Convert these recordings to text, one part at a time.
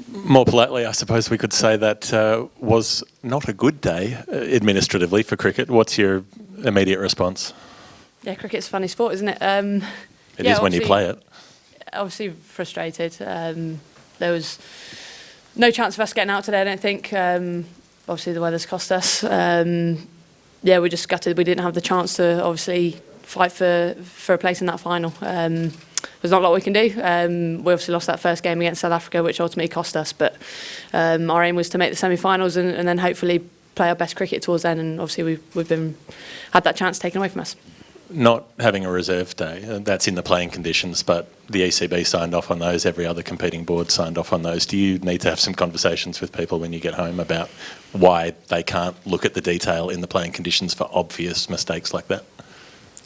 More politely, I suppose we could say that was not a good day administratively for cricket. What's your immediate response? Yeah, cricket's a funny sport, isn't it? It is when you play it. Obviously frustrated. There was no chance of us getting out today, I don't think. Obviously the weather's cost us. Yeah, we're just gutted we didn't have the chance to obviously fight for a place in that final. There's not a lot we can do. We obviously lost that first game against South Africa, which ultimately cost us, but our aim was to make the semi-finals and then hopefully play our best cricket towards then, and obviously we've had that chance taken away from us. Not having a reserve day, that's in the playing conditions, but the ECB signed off on those, every other competing board signed off on those. Do you need to have some conversations with people when you get home about why they can't look at the detail in the playing conditions for obvious mistakes like that?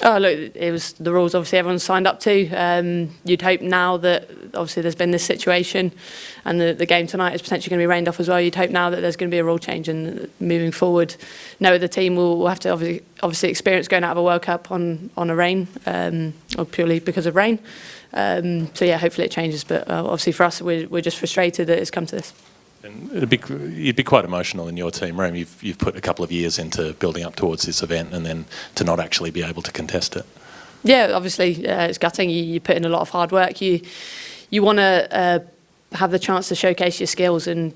Oh, look, it was the rules obviously everyone signed up to. You'd hope now that obviously there's been this situation and the game tonight is potentially going to be rained off as well. You'd hope now that there's going to be a rule change, and moving forward, no other team will have to obviously experience going out of a World Cup on a rain, or purely because of rain. So yeah, hopefully it changes, but obviously for us we're just frustrated that it's come to this. And you'd be quite emotional in your team room. You've put a couple of years into building up towards this event, and then to not actually be able to contest it. Yeah, obviously it's gutting. You put in a lot of hard work. You want to have the chance to showcase your skills and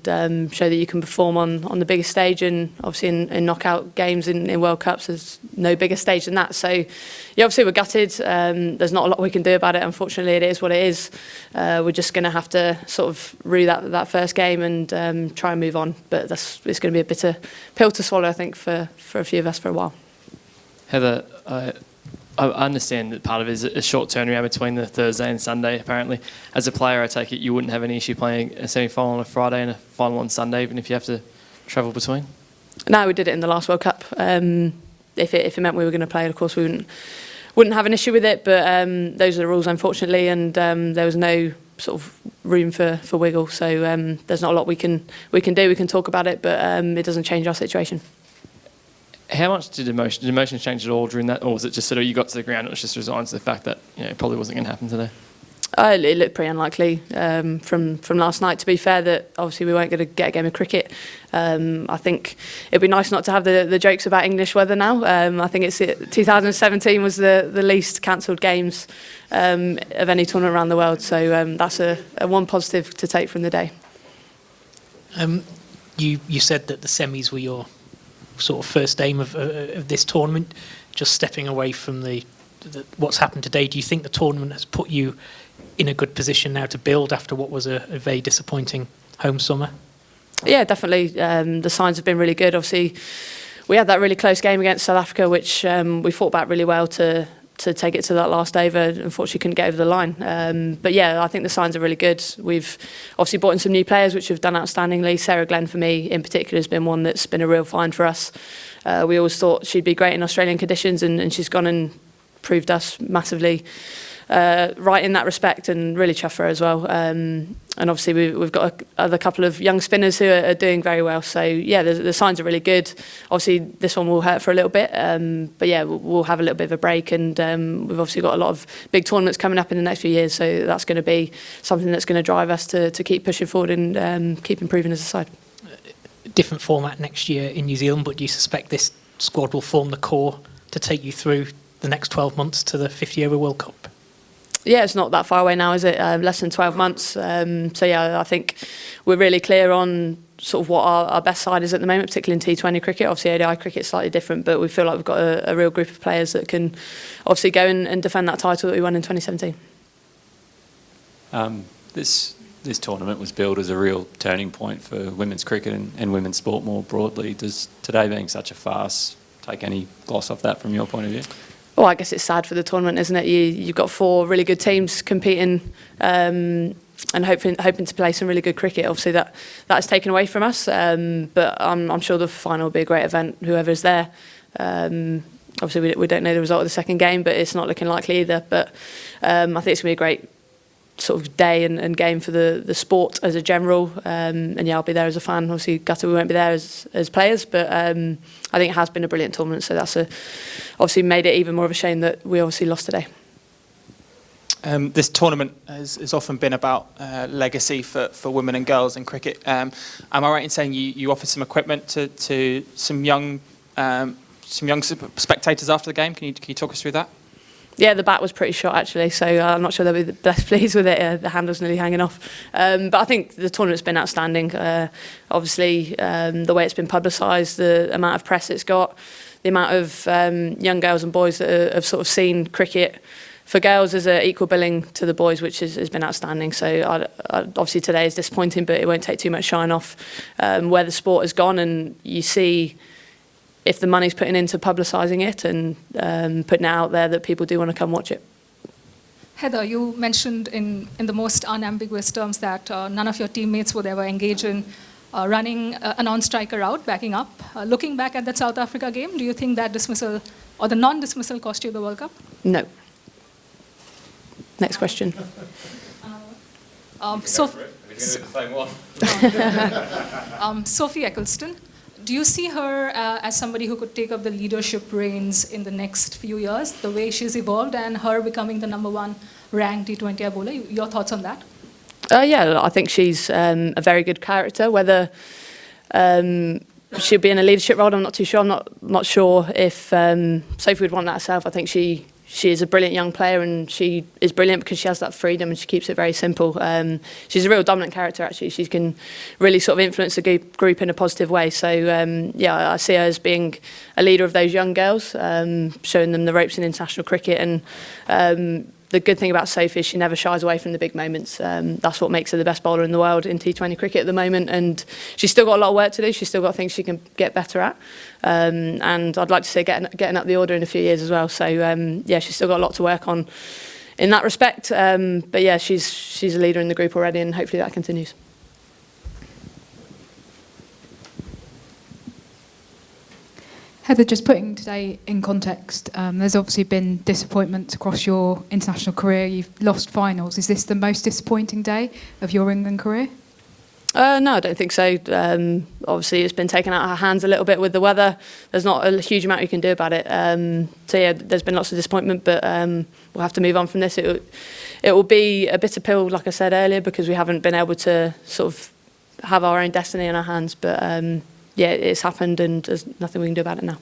show that you can perform on the biggest stage, and obviously in knockout games in World Cups there's no bigger stage than that. So yeah, obviously we're gutted. There's not a lot we can do about it, unfortunately. It is what it is. We're just going to have to sort of rue that first game and try and move on, but it's going to be a bitter pill to swallow, I think, for a few of us for a while. Heather, I understand that part of it is a short turnaround between the Thursday and Sunday, apparently. As a player, I take it you wouldn't have any issue playing a semi-final on a Friday and a final on Sunday, even if you have to travel between? No, we did it in the last World Cup. If it meant we were going to play, of course, we wouldn't have an issue with it, but those are the rules, unfortunately, and there was no sort of room for wiggle. So there's not a lot we can do. We can talk about it, but it doesn't change our situation. How much did emotions change at all during that, or was it just sort of you got to the ground and it was just resigned to the fact that it probably wasn't going to happen today? It looked pretty unlikely from last night, to be fair, that obviously we weren't going to get a game of cricket. I think it'd be nice not to have the jokes about English weather now. I think 2017 was the least cancelled games of any tournament around the world, so that's a one positive to take from the day. You said that the semis were your sort of first aim of this tournament. Just stepping away from what's happened today, do you think the tournament has put you in a good position now to build after what was a very disappointing home summer? Yeah, definitely. The signs have been really good. Obviously, we had that really close game against South Africa, which we fought back really well to take it to that last over. Unfortunately, couldn't get over the line. But yeah, I think the signs are really good. We've obviously brought in some new players, which have done outstandingly. Sarah Glenn, for me, in particular, has been one that's been a real find for us. We always thought she'd be great in Australian conditions, and she's gone and proved us massively right in that respect, and really chuffed for her as well. And obviously we've got a couple of young spinners who are doing very well. So yeah, the signs are really good. Obviously this one will hurt for a little bit, but yeah, we'll have a little bit of a break, and we've obviously got a lot of big tournaments coming up in the next few years. So that's going to be something that's going to drive us to keep pushing forward and keep improving as a side. Different format next year in New Zealand, but do you suspect this squad will form the core to take you through the next 12 months to the 50 over World Cup? Yeah, it's not that far away now, is it? Less than 12 months. So yeah, I think we're really clear on sort of what our best side is at the moment, particularly in T20 cricket. Obviously ODI cricket is slightly different, but we feel like we've got a real group of players that can obviously go and defend that title that we won in 2017. This tournament was billed as a real turning point for women's cricket and women's sport more broadly. Does today being such a farce take any gloss off that from your point of view? Well, I guess it's sad for the tournament, isn't it? You've got 4 really good teams competing and hoping to play some really good cricket. Obviously, that's taken away from us, but I'm sure the final will be a great event, whoever's there. Obviously, we don't know the result of the second game, but it's not looking likely either. But I think it's going to be a great sort of day and game for the sport as a general, and yeah, I'll be there as a fan. Obviously gutted we won't be there as players, but I think it has been a brilliant tournament, so that's obviously made it even more of a shame that we obviously lost today. This tournament has often been about legacy for women and girls in cricket. Am I right in saying you offered some equipment to some young spectators after the game? Can you talk us through that? Yeah, the bat was pretty shot actually, so I'm not sure they'll be the best pleased with it. The handle's nearly hanging off. But I think the tournament's been outstanding. Obviously, the way it's been publicised, the amount of press it's got, the amount of young girls and boys that have sort of seen cricket for girls as an equal billing to the boys, which has been outstanding. So obviously today is disappointing, but it won't take too much shine off where the sport has gone, and you see if the money's putting into publicising it and putting it out there that people do want to come watch it. Heather, you mentioned in the most unambiguous terms that none of your teammates would ever engage in running a non-striker out, backing up. Looking back at that South Africa game, do you think that dismissal or the non-dismissal cost you the World Cup? No. Next question. Sophie Eccleston. Do you see her as somebody who could take up the leadership reins in the next few years, the way she's evolved and her becoming the #1 ranked T20 bowler? Your thoughts on that? Yeah, I think she's a very good character. Whether she'll be in a leadership role, I'm not too sure. I'm not sure if Sophie would want that herself. I think she is a brilliant young player, and she is brilliant because she has that freedom and she keeps it very simple. She's a real dominant character, actually. She can really sort of influence the group in a positive way. So, yeah, I see her as being a leader of those young girls, showing them the ropes in international cricket. And the good thing about Sophie is she never shies away from the big moments. That's what makes her the best bowler in the world in T20 cricket at the moment. And she's still got a lot of work to do. She's still got things she can get better at. And I'd like to see her getting up the order in a few years as well. So, yeah, she's still got a lot to work on in that respect. But, yeah, she's a leader in the group already, and hopefully that continues. Heather, just putting today in context, there's obviously been disappointments across your international career. You've lost finals. Is this the most disappointing day of your England career? No, I don't think so. Obviously, it's been taken out of our hands a little bit with the weather. There's not a huge amount you can do about it. So, yeah, there's been lots of disappointment, but we'll have to move on from this. It will be a bitter pill, like I said earlier, because we haven't been able to sort of have our own destiny in our hands. But yeah, it's happened and there's nothing we can do about it now.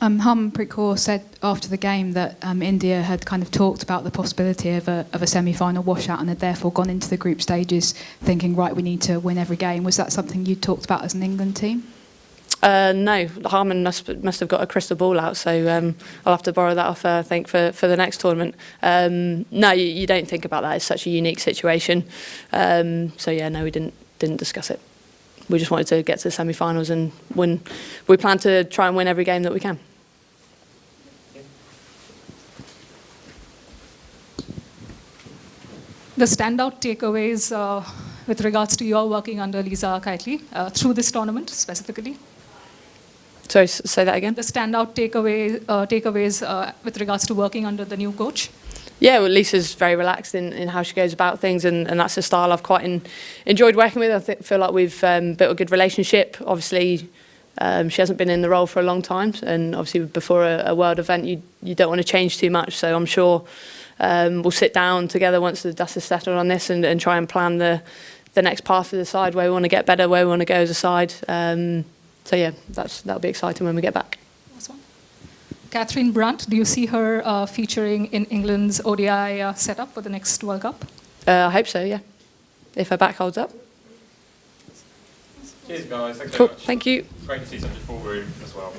Harmanpreet Kaur said after the game that India had kind of talked about the possibility of a semi-final washout and had therefore gone into the group stages thinking, right, we need to win every game. Was that something you talked about as an England team? No, Harman must have got a crystal ball out, so I'll have to borrow that off her, I think, for the next tournament. No, you don't think about that. It's such a unique situation. So, yeah, no, we didn't discuss it. We just wanted to get to the semi-finals and win. We plan to try and win every game that we can. The standout takeaways with regards to your working under Lisa Keightley through this tournament specifically? Sorry, say that again? The standout takeaways with regards to working under the new coach? Yeah, well, Lisa's very relaxed in how she goes about things, and that's a style I've quite enjoyed working with. I feel like we've built a good relationship. Obviously, she hasn't been in the role for a long time, and obviously before a world event, you don't want to change too much. So I'm sure we'll sit down together once the dust is settled on this and try and plan the next path for the side, where we want to get better, where we want to go as a side. So yeah, that'll be exciting when we get back. Catherine Brunt, do you see her featuring in England's ODI setup for the next World Cup? I hope so, yeah. If her back holds up. Cheers, guys. Thanks Cool. very much. Thank you. Great to see such a full room as well.